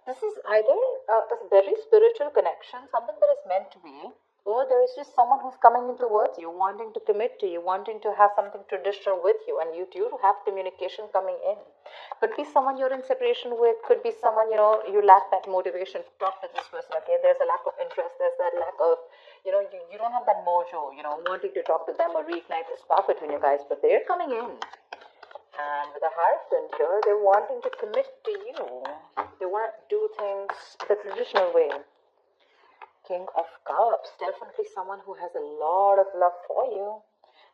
This is either a very spiritual connection, something that is meant to be, or there is just someone who's coming in towards you, wanting to commit to you, wanting to have something traditional with you, and you do have communication coming in. Could be someone you're in separation with, could be someone, you lack that motivation to talk to this person, okay? There's a lack of interest, there's that lack of, you don't have that mojo, wanting to talk to them or reignite the spark between you guys, but they're coming in. And with the Hierophant here, they're wanting to commit to you. They want to do things the traditional way. King of Cups, definitely someone who has a lot of love for you,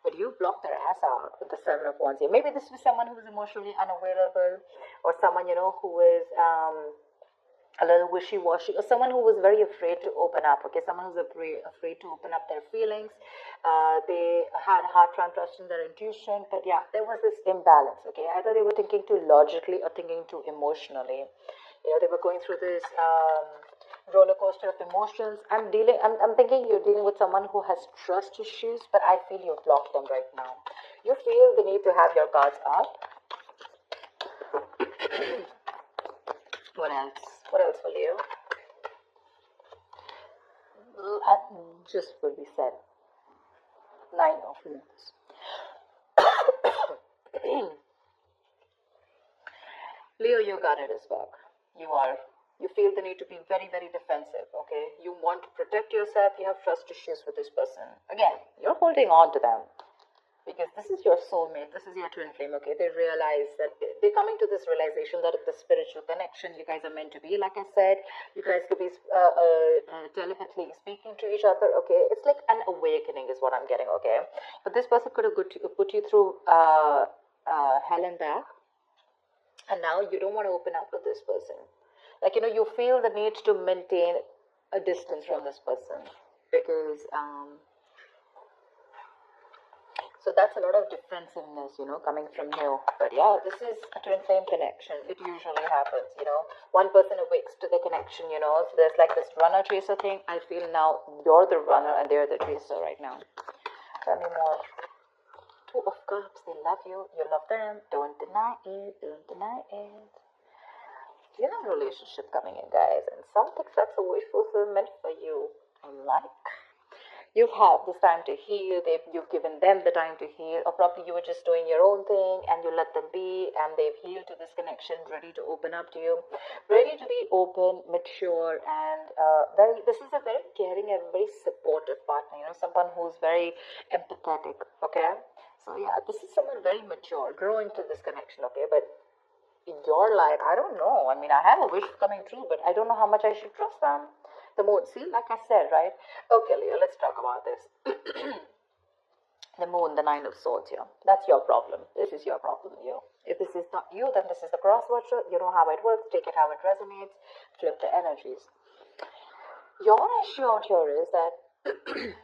but you block their ass out with the Seven of Wands here. Maybe this is someone who is emotionally unavailable, or someone, who is a little wishy-washy, or someone who was very afraid to open up, okay? Someone who's afraid to open up their feelings. They had a hard time trusting their intuition, but yeah, there was this imbalance, okay? Either they were thinking too logically or thinking too emotionally. They were going through this roller coaster of emotions. I'm thinking you're dealing with someone who has trust issues, but I feel you've blocked them right now. You feel the need to have your guards up. What else? What else for Leo? Just what we said. 9 of Wands. Leo, you got it as well. You feel the need to be very, very defensive, okay? You want to protect yourself. You have trust issues with this person. Again, you're holding on to them, because this is your soulmate, this is your twin flame, okay? They realize that they're coming to this realization that it's the spiritual connection you guys are meant to be. Like I said, you guys could be telepathically speaking to each other, okay? It's like an awakening is what I'm getting, okay? But this person could have put you through hell and back, and now you don't want to open up with this person. Like, you feel the need to maintain a distance from this person, because so that's a lot of defensiveness, coming from you. But yeah, this is a twin flame connection. It usually happens, One person awakes to the connection, So there's like this runner-chaser thing. I feel now you're the runner and they're the chaser right now. Tell me more. 2 of Cups. They love you. You love them. Don't deny it. Don't deny it. You have a relationship coming in, guys. And something that's a wish fulfillment for you. I like. You've had this time to heal, you've given them the time to heal, or probably you were just doing your own thing and you let them be, and they've healed to this connection, ready to open up to you, ready to be open, mature, and this is a very caring and very supportive partner, someone who's very empathetic, okay? So yeah, this is someone very mature, growing to this connection, okay? But in your life, I don't know. I mean, I have a wish coming true, but I don't know how much I should trust them. The moon, see, like I said, right? Okay, Leo, let's talk about this. The moon, the 9 of Swords here. That's your problem. This is your problem, Leo. If this is not you, then this is the cross watcher. You know how it works. Take it how it resonates. Flip the energies. Your issue out here is that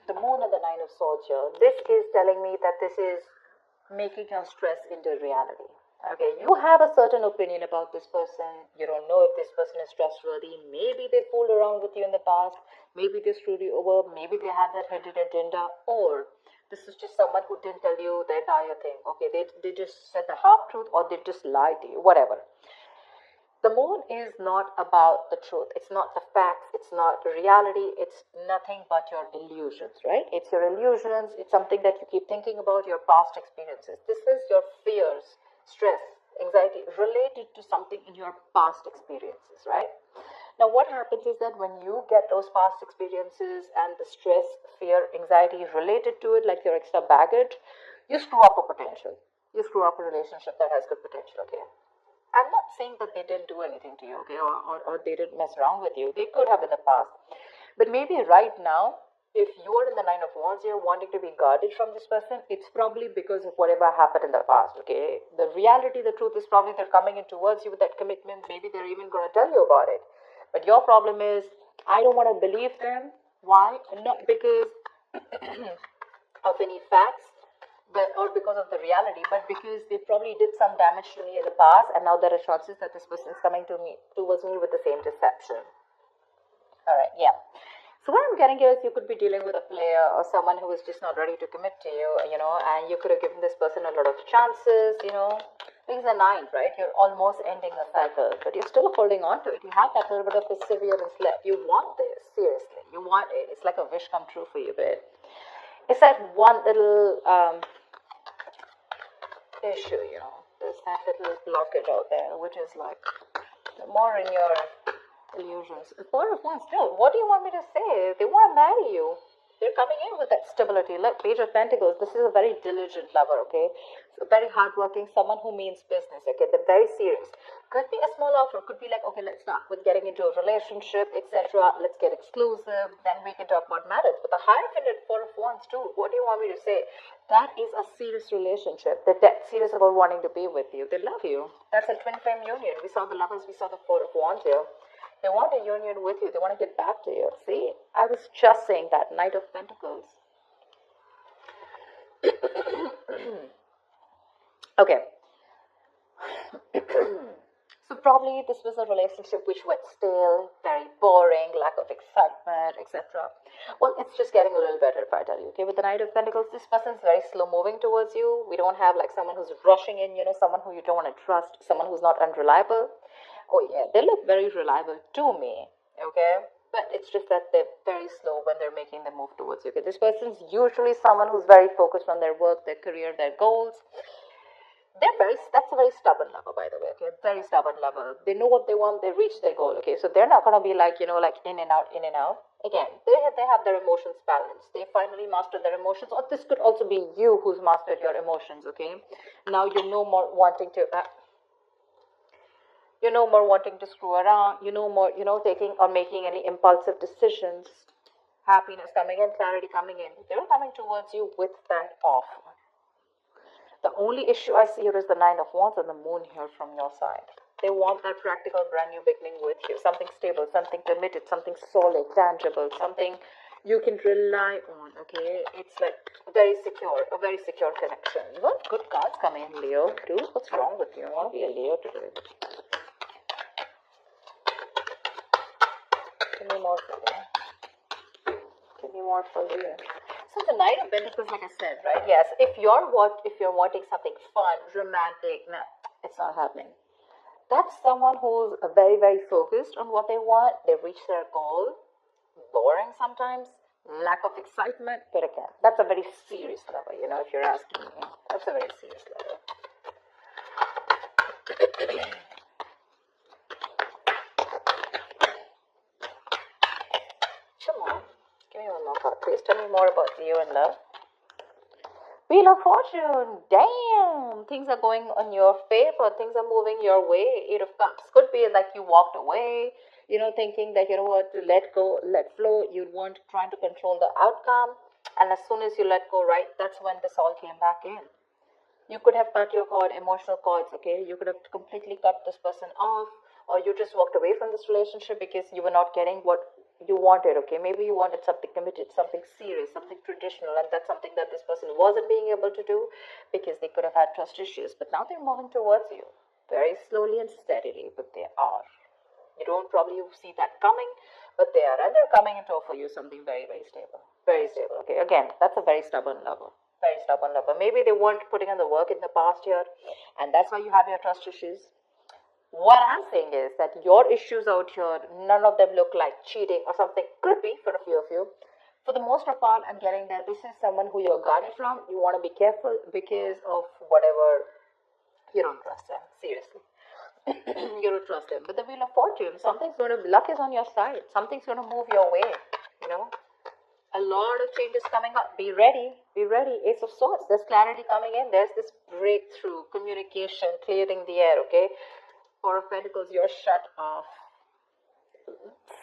the moon and the 9 of Swords here, this is telling me that this is making your stress into reality. Okay, you have a certain opinion about this person. You don't know if this person is trustworthy. Maybe they fooled around with you in the past. Maybe they screwed you over. Maybe they had that hidden agenda. Or this is just someone who didn't tell you the entire thing. Okay, they just said the half truth, or they just lied to you, whatever. The moon is not about the truth. It's not the facts. It's not the reality. It's nothing but your illusions, right? It's your illusions. It's something that you keep thinking about, your past experiences. This is your fears, stress, anxiety related to something in your past experiences, right? Now, what happens is that when you get those past experiences and the stress, fear, anxiety related to it, like your extra baggage, you screw up a potential. You screw up a relationship that has good potential, okay? I'm not saying that they didn't do anything to you, okay, or they didn't mess around with you. They could have in the past. But maybe right now, if you are in the 9 of Wands, you're wanting to be guarded from this person, it's probably because of whatever happened in the past, okay? The reality, the truth is probably they're coming in towards you with that commitment. Maybe they're even going to tell you about it. But your problem is, I don't want to believe them. Why? Not because of any facts, or because of the reality, but because they probably did some damage to me in the past, and now there are chances that this person is coming towards me with the same deception. All right, yeah. So what I'm getting here is you could be dealing with a player or someone who is just not ready to commit to you, and you could have given this person a lot of chances, Because the ninth, right? You're almost ending the cycle, but you're still holding on to it. You have that little bit of perseverance left. You want this, seriously. You want it. It's like a wish come true for you, but it's that one little issue, There's that little blockage out there, which is like more in your illusions. Four of Wands, no. What do you want me to say? They want to marry you. They're coming in with that stability. Look, Page of Pentacles. This is a very diligent lover, okay? So very hardworking, someone who means business, okay? They're very serious. Could be a small offer. Could be like, okay, let's start with getting into a relationship, etc. Let's get exclusive. Then we can talk about marriage. But the Hierophant, Four of Wands, too. What do you want me to say? That is a serious relationship. They're dead serious about wanting to be with you. They love you. That's a twin flame union. We saw the lovers. We saw the Four of Wands here. They want a union with you. They want to get back to you. See, I was just saying that. Knight of Pentacles. Okay. So probably this was a relationship which went stale, very boring, lack of excitement, etc. Well, it's just getting a little better if I tell you. Okay, with the Knight of Pentacles, this person's very slow moving towards you. We don't have like someone who's rushing in, someone who you don't want to trust, someone who's not unreliable. Oh yeah, they look very reliable to me, okay? But it's just that they're very slow when they're making the move towards you. Okay, this person's usually someone who's very focused on their work, their career, their goals. That's a very stubborn lover, by the way, okay? Very stubborn lover. They know what they want, they reach their goal, okay? So they're not going to be like, like in and out, in and out. Again, they have their emotions balanced. They finally mastered their emotions. Or this could also be you who's mastered your emotions, okay? Now you're no more wanting to... You're no more wanting to screw around. You're no more, taking or making any impulsive decisions. Happiness coming in, clarity coming in. They're coming towards you with that offer. The only issue I see here is the Nine of Wands and the Moon here from your side. They want that practical brand new beginning with you. Something stable, something committed, something solid, tangible, something you can rely on, okay? It's like a very secure connection. You got good cards coming in, Leo, too. What's wrong with you? I want to be a Leo today. Give me more for you. Give me more for you. So the Knight of Pentacles, like I said, right? Yes, if you're wanting something fun, romantic, no, it's not happening. That's someone who's very, very focused on what they want. They reach their goal. Boring sometimes. Lack of excitement. But again, that's a very serious lover, if you're asking me. That's a very serious lover. Come on. Give me one more card, please. Tell me more about Leo and love. Wheel of Fortune. Damn. Things are going on your favor. Things are moving your way. Eight of Cups. Could be like you walked away, thinking that, to let go, let flow. You weren't trying to control the outcome. And as soon as you let go, right, that's when this all came back in. You could have cut your cord, emotional cords, okay? You could have completely cut this person off. Or you just walked away from this relationship because you were not getting what you wanted, okay? Maybe you wanted something committed, something serious, something traditional, and that's something that this person wasn't being able to do because they could have had trust issues. But now they're moving towards you very slowly and steadily, but they are. You don't probably see that coming, but they are. And they're coming in to offer you something very, very stable. Very stable, okay? Again, that's a very stubborn lover. Very stubborn lover. Maybe they weren't putting in the work in the past year, and that's why you have your trust issues. What I'm saying is that your issues out here, none of them look like cheating or something. Could be for a few of you. For the most part, I'm getting that this is someone who you're guarded from. You want to be careful because of whatever. You don't trust them. Seriously. You don't trust them. But the Wheel of Fortune, luck is on your side. Something's going to move your way. A lot of changes coming up. Be ready. Be ready. Ace of Swords. There's clarity coming in. There's this breakthrough, communication, clearing the air, okay? Four of Pentacles, you're shut off.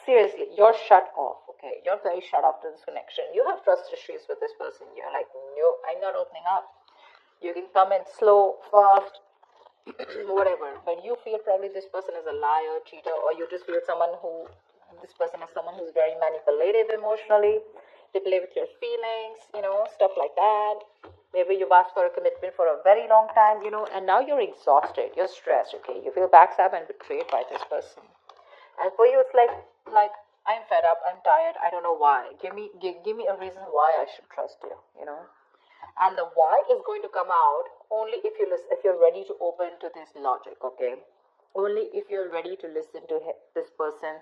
Seriously, you're shut off, okay? You're very shut off to this connection. You have trust issues with this person. You're like, no, I'm not opening up. You can come in slow, fast, whatever. But you feel probably this person is a liar, cheater, or you just feel this person is someone who's very manipulative emotionally. They play with your feelings, stuff like that. Maybe you've asked for a commitment for a very long time, and now you're exhausted. You're stressed, okay? You feel backstabbed and betrayed by this person. And for you, it's like I'm fed up. I'm tired. I don't know why. Give me a reason why I should trust you, And the why is going to come out only if you're ready to open to this logic, okay? Only if you're ready to listen to this person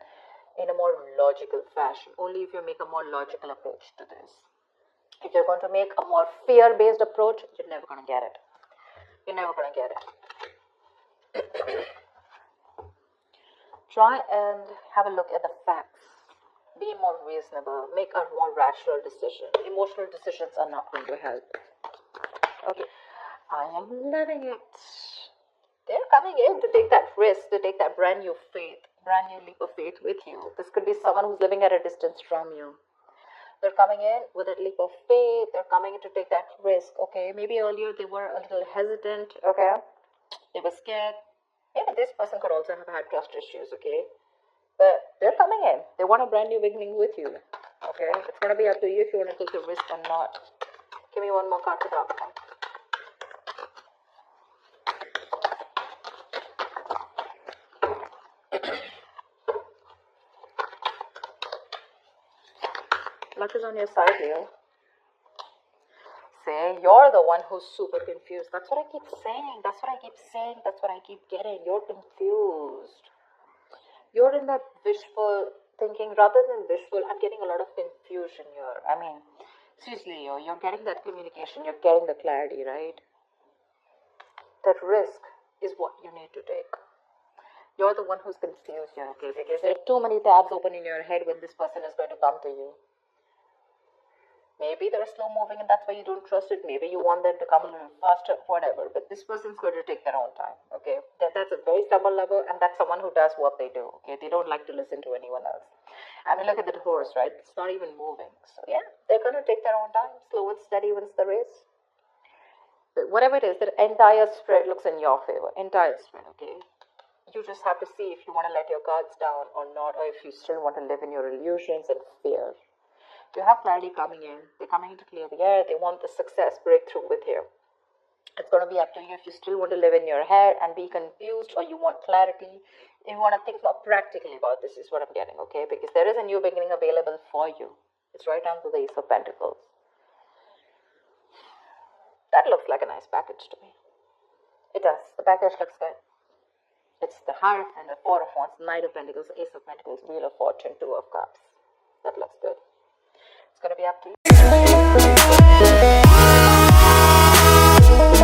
in a more logical fashion. Only if you make a more logical approach to this. If you're going to make a more fear-based approach, you're never going to get it. You're never going to get it. Try and have a look at the facts. Be more reasonable. Make a more rational decision. Emotional decisions are not going to help. Okay. I am loving it. They're coming in to take that risk, to take that brand new leap of faith with you. This could be someone who's living at a distance from you. They're coming in with a leap of faith. They're coming in to take that risk, okay? Maybe earlier they were a little hesitant, okay? They were scared. Maybe this person could also have had trust issues, okay? But they're coming in. They want a brand new beginning with you, okay? It's going to be up to you if you want to take the risk or not. Give me one more card for the outcome. Luck is on your side here. Say you're the one who's super confused. That's what I keep saying. That's what I keep saying. That's what I keep getting. You're confused. You're in that wishful thinking rather than wishful. I'm getting a lot of confusion here. I mean, seriously, you're getting that communication. You're getting the clarity, right? That risk is what you need to take. You're the one who's confused here, okay? Because there are too many tabs open in your head when this person is going to come to you. Maybe they're slow moving and that's why you don't trust it. Maybe you want them to come a little faster, whatever. But this person's going to take their own time, okay? That's a very stubborn lover, and that's someone who does what they do, okay? They don't like to listen to anyone else. I mean, look at the horse, right? It's not even moving. So, yeah, they're going to take their own time. Slow and steady wins the race. But whatever it is, the entire spread looks in your favor. Entire spread, okay? You just have to see if you want to let your guards down or not, or if you still want to live in your illusions and fear. You have clarity coming in. They're coming in to clear the air. They want the success breakthrough with you. It's going to be up to you if you still want to live in your head and be confused, or you want clarity. If you want to think more practically about this, is what I'm getting, okay? Because there is a new beginning available for you. It's right down to the Ace of Pentacles. That looks like a nice package to me. It does. The package looks good. It's the Hierophant, the Four of Wands, Knight of Pentacles, Ace of Pentacles, Wheel of Fortune, Two of Cups. That looks good. It's going to be up to you.